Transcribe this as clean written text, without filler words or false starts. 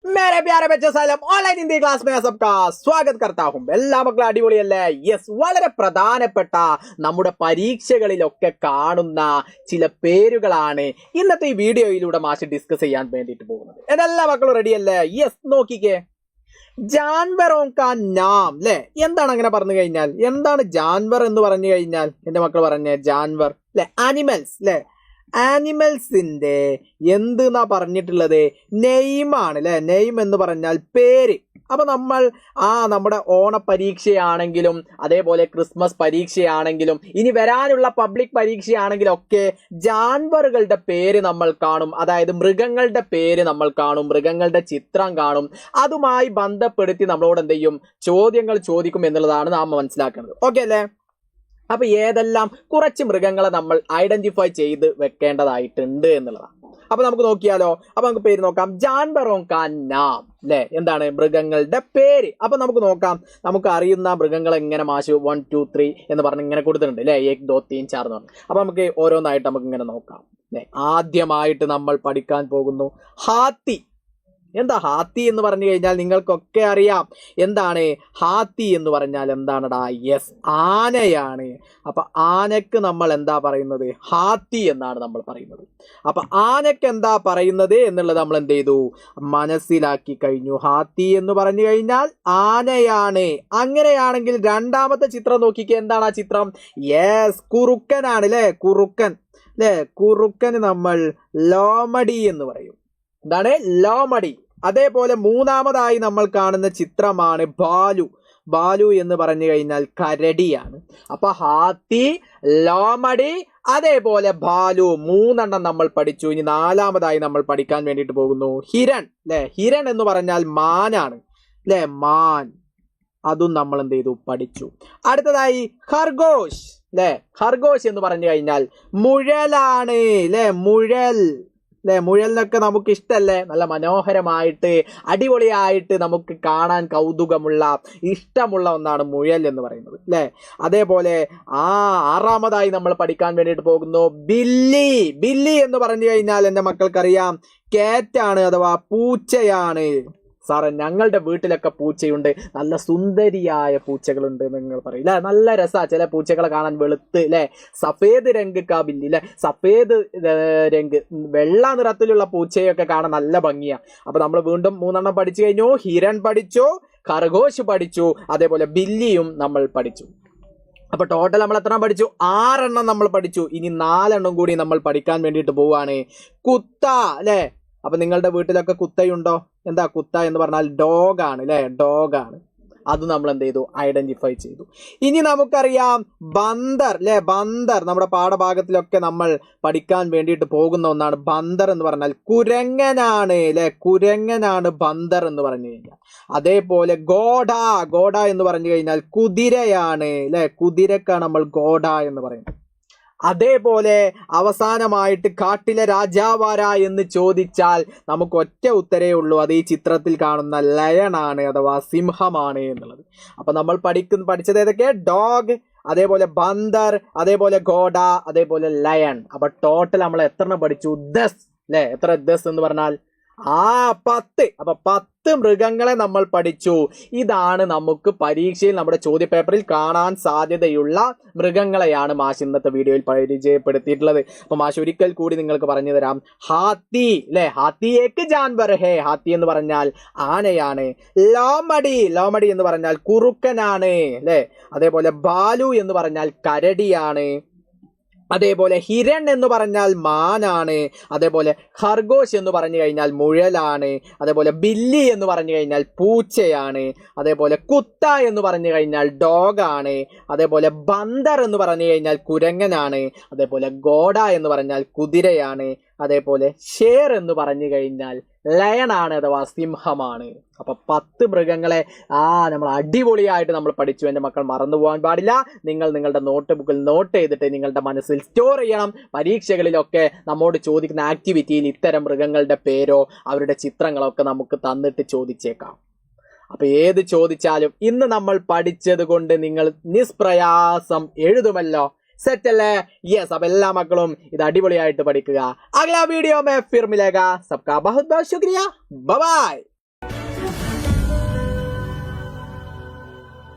मेरे प्यारे बच्चों सालम ഓൺലൈൻ ഹിന്ദി ക്ലാസ് में सबका സ്വാഗത് करता हूं എല്ലാ മക്കളും അടിപൊളിയല്ലേ യെസ് വളരെ പ്രധാനപ്പെട്ട നമ്മുടെ പരീക്ഷകളിലൊക്കെ കാണുന്ന ചില പേരുകളാണ് ഇന്നത്തെ ഈ വീഡിയോയിലൂടെ മാഷ് ഡിസ്കസ് ചെയ്യാൻ വേണ്ടിയിട്ട് പോകുന്നത് എല്ലാ മക്കളും റെഡിയല്ലേ യെസ് നോക്കിക്കേ ജാൻവറോं का नाम ല്ലേ എന്താണ് അങ്ങനെ പറഞ്ഞു കഴിഞ്ഞാൽ എന്താണ് ജാൻവർ എന്ന് പറഞ്ഞു കഴിഞ്ഞാൽ എന്റെ മക്കൾ പറഞ്ഞേ ജാൻവർ ല്ലേ ആനിമൽസ് ല്ലേ ആനിമൽസിന്റെ എന്തെന്നാ പറഞ്ഞിട്ടുള്ളത് നെയിമാണ് അല്ലെ നെയിം എന്ന് പറഞ്ഞാൽ പേര് അപ്പൊ നമ്മൾ നമ്മുടെ ഓണ പരീക്ഷയാണെങ്കിലും അതേപോലെ ക്രിസ്മസ് പരീക്ഷയാണെങ്കിലും ഇനി വരാനുള്ള പബ്ലിക് പരീക്ഷയാണെങ്കിലും ഒക്കെ ജാൻവറുകളുടെ പേര് നമ്മൾ കാണും അതായത് മൃഗങ്ങളുടെ പേര് നമ്മൾ കാണും മൃഗങ്ങളുടെ ചിത്രം കാണും അതുമായി ബന്ധപ്പെടുത്തി നമ്മളോട് എന്ത് ചെയ്യും ചോദ്യങ്ങൾ ചോദിക്കും എന്നുള്ളതാണ് നാം മനസ്സിലാക്കുന്നത് ഓക്കെ അല്ലേ അപ്പൊ ഏതെല്ലാം കുറച്ച് മൃഗങ്ങളെ നമ്മൾ ഐഡന്റിഫൈ ചെയ്ത് വെക്കേണ്ടതായിട്ടുണ്ട് എന്നുള്ളതാണ് അപ്പൊ നമുക്ക് നോക്കിയാലോ അപ്പൊ നമുക്ക് പേര് നോക്കാം ജാൻവറോं का नाम ല്ലേ എന്താണ് മൃഗങ്ങളുടെ പേര് അപ്പൊ നമുക്ക് നോക്കാം നമുക്ക് അറിയുന്ന മൃഗങ്ങൾ എങ്ങനെ മാഷ് 1 2 3 എന്ന് പറഞ്ഞ് ഇങ്ങനെ കൊടുത്തിട്ടുണ്ട് അല്ലെ 1 2 3 4 എന്ന് പറഞ്ഞു അപ്പൊ നമുക്ക് ഓരോന്നായിട്ട് നമുക്ക് ഇങ്ങനെ നോക്കാം അല്ലെ ആദ്യമായിട്ട് നമ്മൾ പഠിക്കാൻ പോകുന്നു ഹാത്തി എന്താ ഹാത്തി എന്ന് പറഞ്ഞു കഴിഞ്ഞാൽ നിങ്ങൾക്കൊക്കെ അറിയാം എന്താണ് ഹാത്തി എന്ന് പറഞ്ഞാൽ എന്താണടാ യെസ് ആനയാണ് അപ്പൊ ആനക്ക് നമ്മൾ എന്താ പറയുന്നത് ഹാത്തി എന്നാണ് നമ്മൾ പറയുന്നത് അപ്പൊ ആനക്ക് എന്താ പറയുന്നത് എന്നുള്ളത് നമ്മൾ എന്ത് ചെയ്തു മനസ്സിലാക്കി കഴിഞ്ഞു ഹാത്തി എന്ന് പറഞ്ഞു കഴിഞ്ഞാൽ ആനയാണ് അങ്ങനെയാണെങ്കിൽ രണ്ടാമത്തെ ചിത്രം നോക്കിക്കേ എന്താണ് ആ ചിത്രം യെസ് കുറുക്കനാണ് അല്ലെ കുറുക്കൻ അല്ലെ കുറുക്കന് നമ്മൾ ലോമടി എന്ന് പറയും എന്താണ് ലോമടി അതേപോലെ മൂന്നാമതായി നമ്മൾ കാണുന്ന ചിത്രമാണ് ബാലു ബാലു എന്ന് പറഞ്ഞു കഴിഞ്ഞാൽ കരടിയാണ് അപ്പൊ ഹാത്തി ലോമടി അതേപോലെ ബാലു മൂന്നെണ്ണം നമ്മൾ പഠിച്ചു ഇനി നാലാമതായി നമ്മൾ പഠിക്കാൻ വേണ്ടിയിട്ട് പോകുന്നു ഹിരൺ അല്ലെ ഹിരൺ എന്ന് പറഞ്ഞാൽ മാനാണ് അല്ലെ മാൻ അതും നമ്മൾ എന്ത് ചെയ്തു പഠിച്ചു അടുത്തതായി ഖർഗോഷ് അല്ലെ ഖർഗോഷ് എന്ന് പറഞ്ഞു കഴിഞ്ഞാൽ മുഴലാണ് അല്ലെ മുഴൽ അല്ലെ മുഴലിനൊക്കെ നമുക്ക് ഇഷ്ടല്ലേ നല്ല മനോഹരമായിട്ട് അടിപൊളിയായിട്ട് നമുക്ക് കാണാൻ കൗതുകമുള്ള ഇഷ്ടമുള്ള ഒന്നാണ് മുഴൽ എന്ന് പറയുന്നത് അല്ലെ അതേപോലെ ആറാമതായി നമ്മൾ പഠിക്കാൻ വേണ്ടിയിട്ട് പോകുന്നു ബില്ലി ബില്ലി എന്ന് പറഞ്ഞു കഴിഞ്ഞാൽ എൻ്റെ മക്കൾക്കറിയാം കാറ്റാണ് അഥവാ പൂച്ചയാണ് സാറേ ഞങ്ങളുടെ വീട്ടിലൊക്കെ പൂച്ചയുണ്ട് നല്ല സുന്ദരിയായ പൂച്ചകളുണ്ട് നിങ്ങൾ പറയും അല്ലെ നല്ല രസാ ചില പൂച്ചകളെ കാണാൻ വെളുത്ത് അല്ലെ സഫേദ് രംഗ് കാബില്ലി അല്ലെ സഫേദ് രംഗ് വെള്ള നിറത്തിലുള്ള പൂച്ചയൊക്കെ കാണാൻ നല്ല ഭംഗിയാ അപ്പൊ നമ്മൾ വീണ്ടും മൂന്നെണ്ണം പഠിച്ചു കഴിഞ്ഞു ഹിരൺ പഠിച്ചു ഖർഗോഷ് പഠിച്ചു അതേപോലെ ബില്ലിയും നമ്മൾ പഠിച്ചു അപ്പൊ ടോട്ടൽ നമ്മൾ എത്ര പഠിച്ചു 6 എണ്ണം നമ്മൾ പഠിച്ചു ഇനി 4 എണ്ണം കൂടി നമ്മൾ പഠിക്കാൻ വേണ്ടിയിട്ട് പോവാണ് കുത്ത അല്ലെ അപ്പൊ നിങ്ങളുടെ വീട്ടിലൊക്കെ കുത്തയുണ്ടോ എന്താ കുത്ത എന്ന് പറഞ്ഞാൽ ഡോഗ് ആണ് അല്ലെ ഡോഗ് ആണ് അത് നമ്മൾ എന്ത് ചെയ്തു ഐഡന്റിഫൈ ചെയ്തു ഇനി നമുക്കറിയാം ബന്ദർ അല്ലെ ബന്ദർ നമ്മുടെ പാഠഭാഗത്തിലൊക്കെ നമ്മൾ പഠിക്കാൻ വേണ്ടിയിട്ട് പോകുന്ന ഒന്നാണ് ബന്ദർ എന്ന് പറഞ്ഞാൽ കുരങ്ങനാണ് അല്ലെ കുരങ്ങനാണ് ബന്ദർ എന്ന് പറഞ്ഞു കഴിഞ്ഞാൽ അതേപോലെ ഗോഡ ഗോഡ എന്ന് പറഞ്ഞു കഴിഞ്ഞാൽ കുതിരയാണ് അല്ലെ കുതിരക്കാണ് നമ്മൾ ഗോഡ എന്ന് പറയുന്നത് അതേപോലെ അവസാനമായിട്ട് കാട്ടിലെ രാജാവാര എന്ന് ചോദിച്ചാൽ നമുക്ക് ഒറ്റ ഉത്തരേ ഉള്ളൂ അത് ഈ ചിത്രത്തിൽ കാണുന്ന ലയണാണ് അഥവാ സിംഹമാണ് എന്നുള്ളത് അപ്പൊ നമ്മൾ പഠിച്ചത് ഏതൊക്കെ ഡോഗ് അതേപോലെ ബന്ദർ അതേപോലെ ഗോഡ അതേപോലെ ലയൺ അപ്പൊ ടോട്ടൽ നമ്മൾ എത്ര പഠിച്ചു 10 അല്ലെ എത്ര 10 എന്ന് പറഞ്ഞാൽ 10 അപ്പൊ 10 മൃഗങ്ങളെ നമ്മൾ പഠിച്ചു ഇതാണ് നമുക്ക് പരീക്ഷയിൽ നമ്മുടെ ചോദ്യപേപ്പറിൽ കാണാൻ സാധ്യതയുള്ള മൃഗങ്ങളെയാണ് മാഷ് ഇന്നത്തെ വീഡിയോയിൽ പരിചയപ്പെടുത്തിയിട്ടുള്ളത് അപ്പൊ മാഷ് ഒരിക്കൽ കൂടി നിങ്ങൾക്ക് പറഞ്ഞു തരാം ഹാത്തി അല്ലെ ഹാത്തി ഏക് ജാൻവർ ഹേ ഹാത്തി എന്ന് പറഞ്ഞാൽ ആനയാണ് ലോമടി ലോമടി എന്ന് പറഞ്ഞാൽ കുറുക്കനാണ് അല്ലെ അതേപോലെ ബാലു എന്ന് പറഞ്ഞാൽ കരടിയാണ് അതേപോലെ ഹിരൺ എന്ന് പറഞ്ഞാൽ മാനാണ് അതേപോലെ ഖർഗോഷ് എന്ന് പറഞ്ഞു കഴിഞ്ഞാൽ മുഴലാണ് അതേപോലെ ബില്ലി എന്ന് പറഞ്ഞു കഴിഞ്ഞാൽ പൂച്ചയാണ് അതേപോലെ കുത്ത എന്ന് പറഞ്ഞു കഴിഞ്ഞാൽ ഡോഗാണ് അതേപോലെ ബന്ദർ എന്ന് പറഞ്ഞു കഴിഞ്ഞാൽ കുരങ്ങനാണ് അതേപോലെ ഗോഡ എന്ന് പറഞ്ഞാൽ കുതിരയാണ് അതേപോലെ ഷേർ എന്ന് പറഞ്ഞു കഴിഞ്ഞാൽ ലയണാണ് അഥവാ സിംഹമാണ് അപ്പൊ 10 മൃഗങ്ങളെ നമ്മൾ അടിപൊളിയായിട്ട് നമ്മൾ പഠിച്ചു എൻ്റെ മക്കൾ മറന്നു പോകാൻ പാടില്ല നിങ്ങൾ നിങ്ങളുടെ നോട്ട് ബുക്കിൽ നോട്ട് ചെയ്തിട്ട് നിങ്ങളുടെ മനസ്സിൽ സ്റ്റോർ ചെയ്യണം പരീക്ഷകളിലൊക്കെ നമ്മോട് ചോദിക്കുന്ന ആക്ടിവിറ്റിയിൽ ഇത്തരം മൃഗങ്ങളുടെ പേരോ അവരുടെ ചിത്രങ്ങളൊക്കെ നമുക്ക് തന്നിട്ട് ചോദിച്ചേക്കാം അപ്പൊ ഏത് ചോദിച്ചാലും ഇന്ന് നമ്മൾ പഠിച്ചത് കൊണ്ട് നിങ്ങൾ നിഷ്പ്രയാസം എഴുതുമല്ലോ सेट है ये सब എല്ലാ മക്കളും ഇത് അടിപൊളിയായിട്ട് പഠിക്കുക अगला वीडियो में फिर मिलेगा सबका बहुत बहुत शुक्रिया बाय बाय।